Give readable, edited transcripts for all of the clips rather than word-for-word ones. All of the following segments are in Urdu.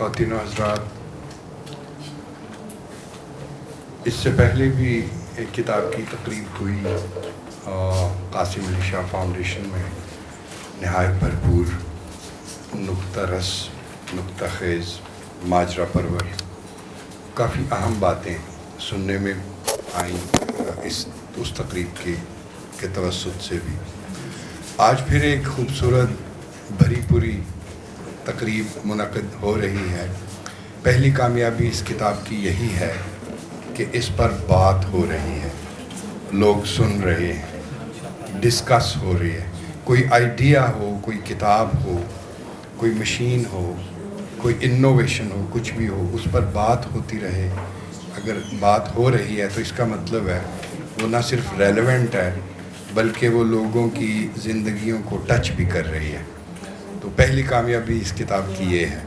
خواتین و حضرات، اس سے پہلے بھی ایک کتاب کی تقریب ہوئی قاسم علی شاہ فاؤنڈیشن میں، نہایت بھرپور، نکتہ رس، نکتہ خیز، ماجرا پرور، کافی اہم باتیں سننے میں آئیں اس تقریب کے توسط سے بھی۔ آج پھر ایک خوبصورت بھری پوری تقریب منعقد ہو رہی ہے۔ پہلی کامیابی اس کتاب کی یہی ہے کہ اس پر بات ہو رہی ہے، لوگ سن رہے ہیں، ڈسکس ہو رہی ہے۔ کوئی آئیڈیا ہو، کوئی کتاب ہو، کوئی مشین ہو، کوئی انوویشن ہو، کچھ بھی ہو، اس پر بات ہوتی رہے۔ اگر بات ہو رہی ہے تو اس کا مطلب ہے وہ نہ صرف ریلیونٹ ہے بلکہ وہ لوگوں کی زندگیوں کو ٹچ بھی کر رہی ہے۔ تو پہلی کامیابی اس کتاب کی یہ ہے۔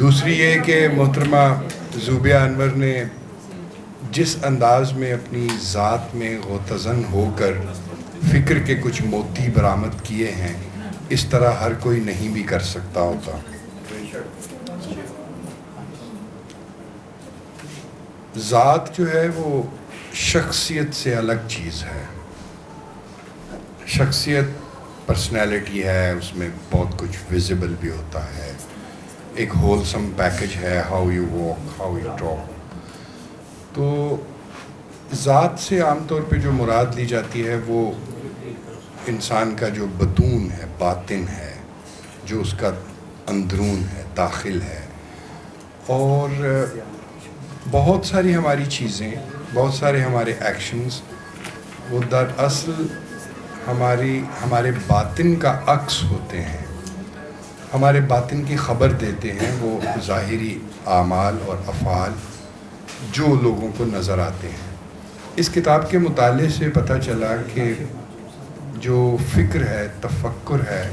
دوسری یہ کہ محترمہ زوبیہ انور نے جس انداز میں اپنی ذات میں غوطہ ہو کر فکر کے کچھ موتی برآمد کیے ہیں، اس طرح ہر کوئی نہیں بھی کر سکتا ہوتا۔ ذات جو ہے وہ شخصیت سے الگ چیز ہے۔ شخصیت پرسنالٹی ہے، اس میں بہت کچھ ویزیبل بھی ہوتا ہے، ایک ہولسم پیکج ہے، how you walk, how you talk. تو ذات سے عام طور پہ جو مراد لی جاتی ہے وہ انسان کا جو بطون ہے، باطن ہے، جو اس کا اندرون ہے، داخل ہے۔ اور بہت ساری ہماری چیزیں، بہت سارے ہمارے ایکشنز وہ دراصل ہمارے باطن کا عکس ہوتے ہیں، ہمارے باطن کی خبر دیتے ہیں وہ ظاہری اعمال اور افعال جو لوگوں کو نظر آتے ہیں۔ اس کتاب کے مطالعے سے پتہ چلا کہ جو فکر ہے، تفکر ہے،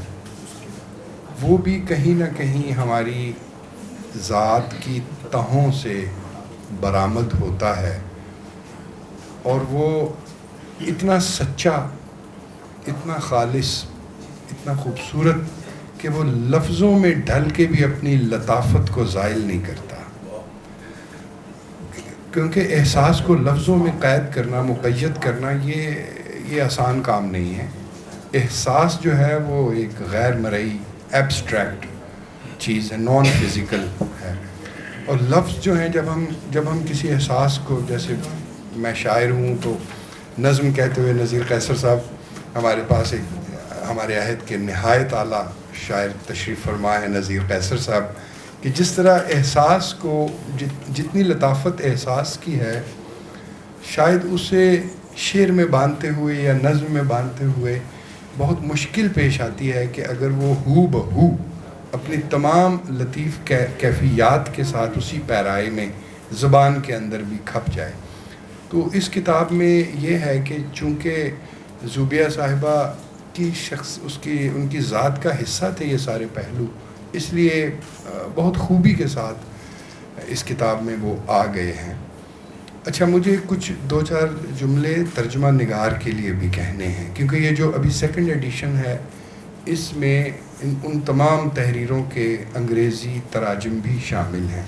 وہ بھی کہیں نہ کہیں ہماری ذات کی تہوں سے برآمد ہوتا ہے، اور وہ اتنا سچا، اتنا خالص، اتنا خوبصورت کہ وہ لفظوں میں ڈھل کے بھی اپنی لطافت کو زائل نہیں کرتا، کیونکہ احساس کو لفظوں میں قید کرنا، مقید کرنا، یہ آسان کام نہیں ہے۔ احساس جو ہے وہ ایک غیر مرئی، ایبسٹریکٹ چیز ہے، نان فزیکل ہے، اور لفظ جو ہیں جب ہم کسی احساس کو، جیسے میں شاعر ہوں تو نظم کہتے ہوئے نذیر قیصر صاحب ہمارے پاس ہمارے عہد کے نہایت اعلیٰ شاعر تشریف فرما ہے نذیر قیصر صاحب، کہ جس طرح احساس کو جتنی لطافت احساس کی ہے، شاید اسے شعر میں باندھتے ہوئے یا نظم میں باندھتے ہوئے بہت مشکل پیش آتی ہے کہ اگر وہ ہو بہو اپنی تمام لطیف کیفیات کے ساتھ اسی پیرائی میں زبان کے اندر بھی کھپ جائے۔ تو اس کتاب میں یہ ہے کہ چونکہ زوبیہ صاحبہ کی ان کی ذات کا حصہ تھے یہ سارے پہلو، اس لیے بہت خوبی کے ساتھ اس کتاب میں وہ آ گئے ہیں۔ اچھا، مجھے کچھ 2-4 جملے ترجمہ نگار کے لیے بھی کہنے ہیں، کیونکہ یہ جو ابھی سیکنڈ ایڈیشن ہے اس میں ان تمام تحریروں کے انگریزی تراجم بھی شامل ہیں۔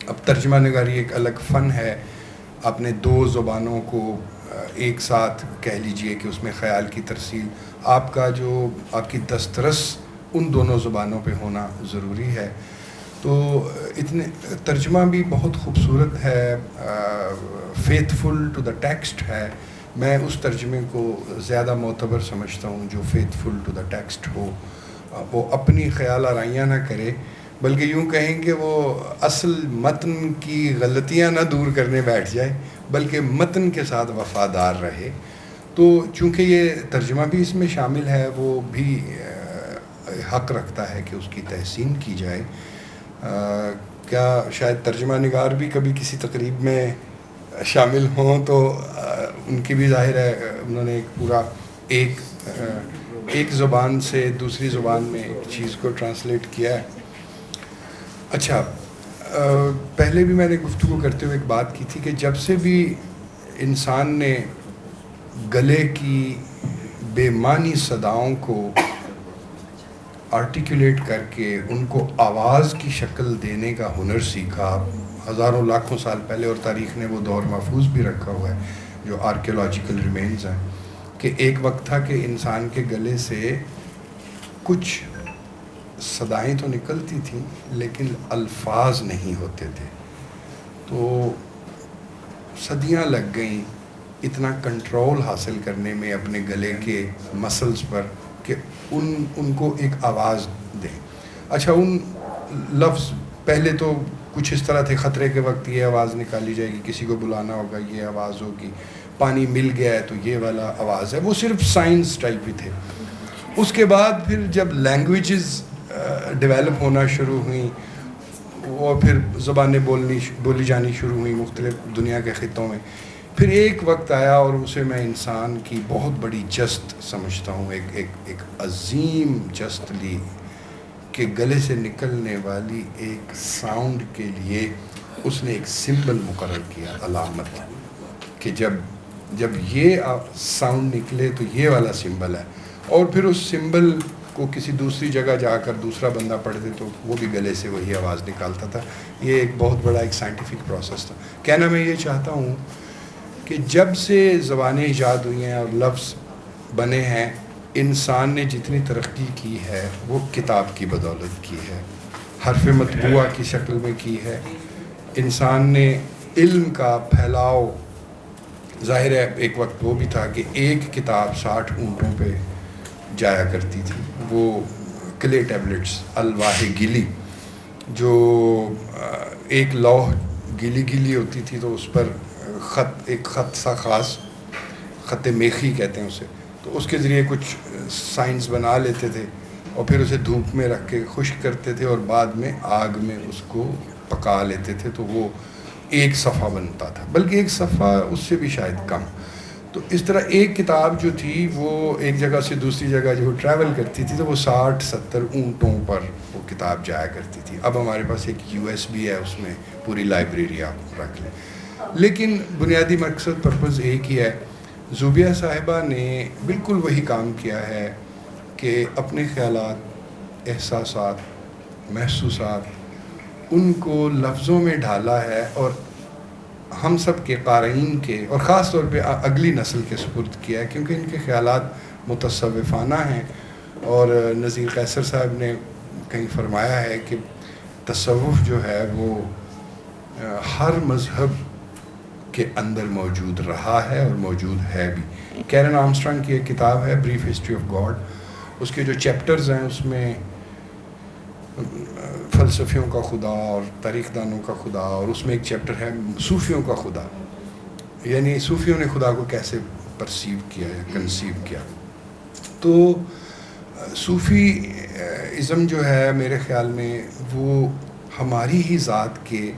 اب ترجمہ نگاری ایک الگ فن ہے، آپ نے 2 زبانوں کو ایک ساتھ کہہ لیجئے کہ اس میں خیال کی ترسیل، آپ کی دسترس ان دونوں زبانوں پہ ہونا ضروری ہے۔ تو ترجمہ بھی بہت خوبصورت ہے، فیتھفل ٹو دا ٹیکسٹ ہے۔ میں اس ترجمے کو زیادہ معتبر سمجھتا ہوں جو فیتھفل ٹو دا ٹیکسٹ ہو، وہ اپنی خیال آرائیاں نہ کرے، بلکہ یوں کہیں کہ وہ اصل متن کی غلطیاں نہ دور کرنے بیٹھ جائے بلکہ متن کے ساتھ وفادار رہے۔ تو چونکہ یہ ترجمہ بھی اس میں شامل ہے، وہ بھی حق رکھتا ہے کہ اس کی تحسین کی جائے۔ کیا شاید ترجمہ نگار بھی کبھی کسی تقریب میں شامل ہوں تو ان کی بھی ظاہر ہے انہوں نے ایک پورا ایک زبان سے دوسری زبان میں ایک چیز کو ٹرانسلیٹ کیا ہے۔ اچھا، پہلے بھی میں نے گفتگو کرتے ہوئے ایک بات کی تھی کہ جب سے بھی انسان نے گلے کی بے معنی صداؤں کو آرٹیکولیٹ کر کے ان کو آواز کی شکل دینے کا ہنر سیکھا. ہزاروں لاکھوں سال پہلے، اور تاریخ نے وہ دور محفوظ بھی رکھا ہوا ہے جو آرکیولوجیکل ریمینز ہیں، کہ ایک وقت تھا کہ انسان کے گلے سے کچھ صدائیں تو نکلتی تھیں لیکن الفاظ نہیں ہوتے تھے. تو صدیاں لگ گئیں اتنا کنٹرول حاصل کرنے میں اپنے گلے کے مسلز پر کہ ان کو ایک آواز دیں. اچھا، ان لفظ پہلے تو کچھ اس طرح تھے، خطرے کے وقت یہ آواز نکالی جائے گی، کسی کو بلانا ہوگا یہ آواز ہوگی، پانی مل گیا ہے تو یہ والا آواز ہے. وہ صرف سائنس ٹائپ ہی تھے. اس کے بعد پھر جب لینگویجز ڈیولپ ہونا شروع ہوئیں، اور پھر زبانیں بولی جانی شروع ہوئیں مختلف دنیا کے خطوں میں، پھر ایک وقت آیا اور اسے میں انسان کی بہت بڑی جست سمجھتا ہوں، ایک عظیم جست لی کہ گلے سے نکلنے والی ایک ساؤنڈ کے لیے اس نے ایک سمبل مقرر کیا، علامت، کہ جب یہ ساؤنڈ نکلے تو یہ والا سمبل ہے. اور پھر اس سمبل کو کسی دوسری جگہ جا کر دوسرا بندہ پڑھتے تو وہ بھی گلے سے وہی آواز نکالتا تھا. یہ ایک بہت بڑا ایک سائنٹیفک پروسیس تھا. کہنا میں یہ چاہتا ہوں کہ جب سے زبانیں ایجاد ہوئی ہیں اور لفظ بنے ہیں، انسان نے جتنی ترقی کی ہے وہ کتاب کی بدولت کی ہے، حرف مطبوعہ کی شکل میں کی ہے. انسان نے علم کا پھیلاؤ، ظاہر ہے ایک وقت وہ بھی تھا کہ ایک کتاب 60 اونٹوں پہ جایا کرتی تھی، وہ کلے ٹیبلٹس، الواح گیلی، جو ایک لوح گیلی ہوتی تھی تو اس پر ایک خط سا خاص، خط میخی کہتے ہیں اسے، تو اس کے ذریعے کچھ سائنس بنا لیتے تھے اور پھر اسے دھوپ میں رکھ کے خشک کرتے تھے اور بعد میں آگ میں اس کو پکا لیتے تھے تو وہ ایک صفحہ بنتا تھا، بلکہ ایک صفحہ اس سے بھی شاید کم. تو اس طرح ایک کتاب جو تھی وہ ایک جگہ سے دوسری جگہ جو ٹریول کرتی تھی تو وہ 60-70 اونٹوں پر وہ کتاب جایا کرتی تھی. اب ہمارے پاس ایک USB ہے، اس میں پوری لائبریری آپ رکھ لیں. لیکن بنیادی مقصد، پرپز ایک ہی ہے. زوبیہ صاحبہ نے بالکل وہی کام کیا ہے کہ اپنے خیالات، احساسات، محسوسات، ان کو لفظوں میں ڈھالا ہے اور ہم سب کے قارئین کے اور خاص طور پہ اگلی نسل کے سپرد کیا ہے، کیونکہ ان کے خیالات متصوفانہ ہیں. اور نذیر قیصر صاحب نے کہیں فرمایا ہے کہ تصوف جو ہے وہ ہر مذہب کے اندر موجود رہا ہے اور موجود ہے بھی. کیرن آرمسٹرانگ کی ایک کتاب ہے بریف ہسٹری آف گاڈ، اس کے جو چیپٹرز ہیں اس میں فلسفیوں کا خدا اور تاریخ دانوں کا خدا، اور اس میں ایک چیپٹر ہے صوفیوں کا خدا، یعنی صوفیوں نے خدا کو کیسے پرسیو کیا یا کنسیو کیا. تو صوفی ازم جو ہے میرے خیال میں وہ ہماری ہی ذات کے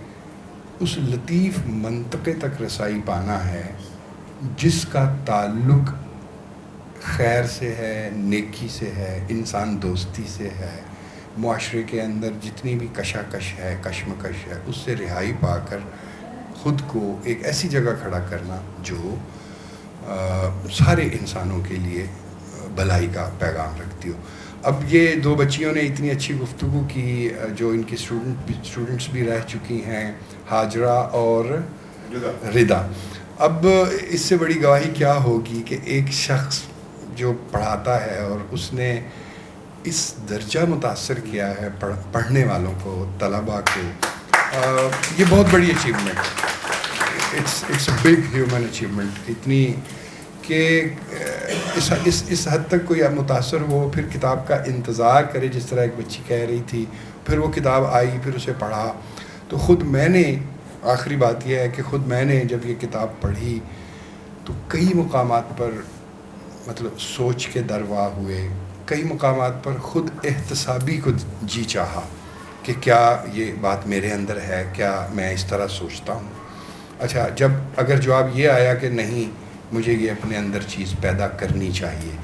اس لطیف منطقے تک رسائی پانا ہے جس کا تعلق خیر سے ہے، نیکی سے ہے، انسان دوستی سے ہے، معاشرے کے اندر جتنی بھی کشاکش ہے، کشمکش ہے، اس سے رہائی پا کر خود کو ایک ایسی جگہ کھڑا کرنا جو سارے انسانوں کے لیے بھلائی کا پیغام رکھتی ہو. اب یہ دو بچیوں نے اتنی اچھی گفتگو کی جو ان کی اسٹوڈنٹس بھی رہ چکی ہیں، ہاجرہ اور ردا. اب اس سے بڑی گواہی کیا ہوگی کہ ایک شخص جو پڑھاتا ہے اور اس نے اس درجہ متاثر کیا ہے پڑھنے والوں کو، طلباء کو، یہ بہت بڑی achievement, it's a big human achievement. اتنی کہ اس حد تک کوئی متاثر ہو پھر کتاب کا انتظار کرے، جس طرح ایک بچی کہہ رہی تھی، پھر وہ کتاب آئی، پھر اسے پڑھا. تو خود میں نے، آخری بات یہ ہے کہ خود میں نے جب یہ کتاب پڑھی تو کئی مقامات پر مطلب سوچ کے دروا ہوئے، کئی مقامات پر خود احتسابی کو جی چاہا کہ کیا یہ بات میرے اندر ہے، کیا میں اس طرح سوچتا ہوں. اچھا، اگر جواب یہ آیا کہ نہیں مجھے یہ اپنے اندر چیز پیدا کرنی چاہیے،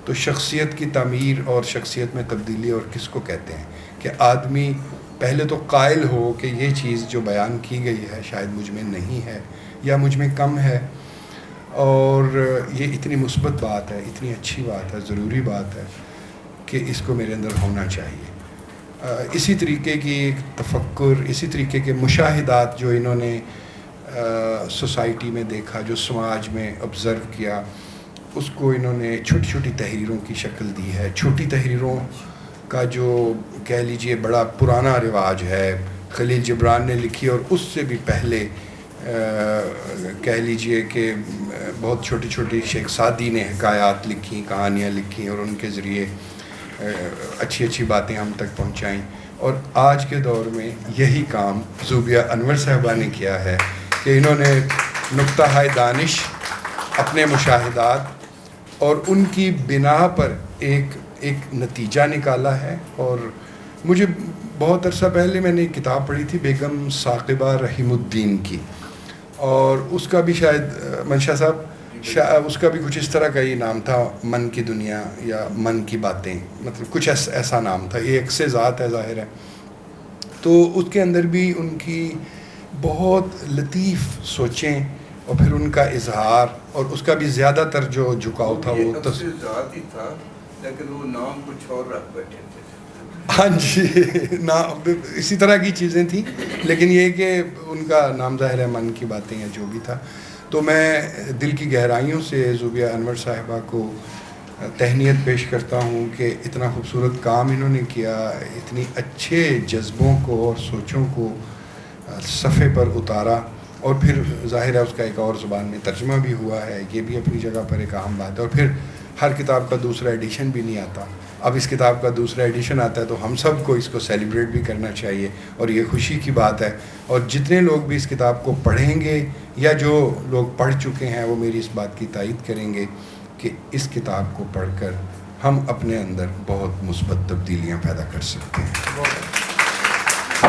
تو شخصیت کی تعمیر اور شخصیت میں تبدیلی اور کس کو کہتے ہیں کہ آدمی پہلے تو قائل ہو کہ یہ چیز جو بیان کی گئی ہے شاید مجھ میں نہیں ہے یا مجھ میں کم ہے، اور یہ اتنی مثبت بات ہے، اتنی اچھی بات ہے، ضروری بات ہے کہ اس کو میرے اندر ہونا چاہیے. اسی طریقے کی ایک تفکر, اسی طریقے کے مشاہدات جو انہوں نے سوسائٹی میں دیکھا, جو سماج میں آبزرو کیا, اس کو انہوں نے چھوٹی چھوٹی تحریروں کی شکل دی ہے. چھوٹی تحریروں کا جو کہہ لیجئے بڑا پرانا رواج ہے, خلیل جبران نے لکھی, اور اس سے بھی پہلے کہہ لیجئے کہ بہت چھوٹی چھوٹی شیخ سعدی نے حکایات لکھی, کہانیاں لکھی, اور ان کے ذریعے اچھی اچھی باتیں ہم تک پہنچائیں. اور آج کے دور میں یہی کام زوبیہ انور صاحبہ نے کیا ہے کہ انہوں نے نقطہ ہائے دانش اپنے مشاہدات اور ان کی بنا پر ایک نتیجہ نکالا ہے. اور مجھے بہت عرصہ پہلے میں نے ایک کتاب پڑھی تھی بیگم ثاقبہ رحیم الدین کی, اور اس کا بھی شاید منشا صاحب اس کا بھی کچھ اس طرح کا ہی نام تھا, من کی دنیا یا من کی باتیں, مطلب کچھ ایسا نام تھا. یہ ایک سے ذات ہے ظاہر ہے. تو اس کے اندر بھی ان کی بہت لطیف سوچیں اور پھر ان کا اظہار, اور اس کا بھی زیادہ تر جو جھکاؤ تھا وہ ذات ہی تھا, لیکن وہ نام کچھ اور رکھ بیٹھے تھے. ہاں جی, اسی طرح کی چیزیں تھیں, لیکن یہ کہ ان کا نام ظاہر ہے من کی باتیں یا جو بھی تھا. تو میں دل کی گہرائیوں سے زوبیہ انور صاحبہ کو تہنیت پیش کرتا ہوں کہ اتنا خوبصورت کام انہوں نے کیا, اتنی اچھے جذبوں کو اور سوچوں کو صفحے پر اتارا, اور پھر ظاہر ہے اس کا ایک اور زبان میں ترجمہ بھی ہوا ہے, یہ بھی اپنی جگہ پر ایک اہم بات ہے. اور پھر ہر کتاب کا دوسرا ایڈیشن بھی نہیں آتا, اب اس کتاب کا دوسرا ایڈیشن آتا ہے تو ہم سب کو اس کو سیلیبریٹ بھی کرنا چاہیے, اور یہ خوشی کی بات ہے. اور جتنے لوگ بھی اس کتاب کو پڑھیں گے یا جو لوگ پڑھ چکے ہیں وہ میری اس بات کی تائید کریں گے کہ اس کتاب کو پڑھ کر ہم اپنے اندر بہت مثبت تبدیلیاں پیدا کر سکتے ہیں.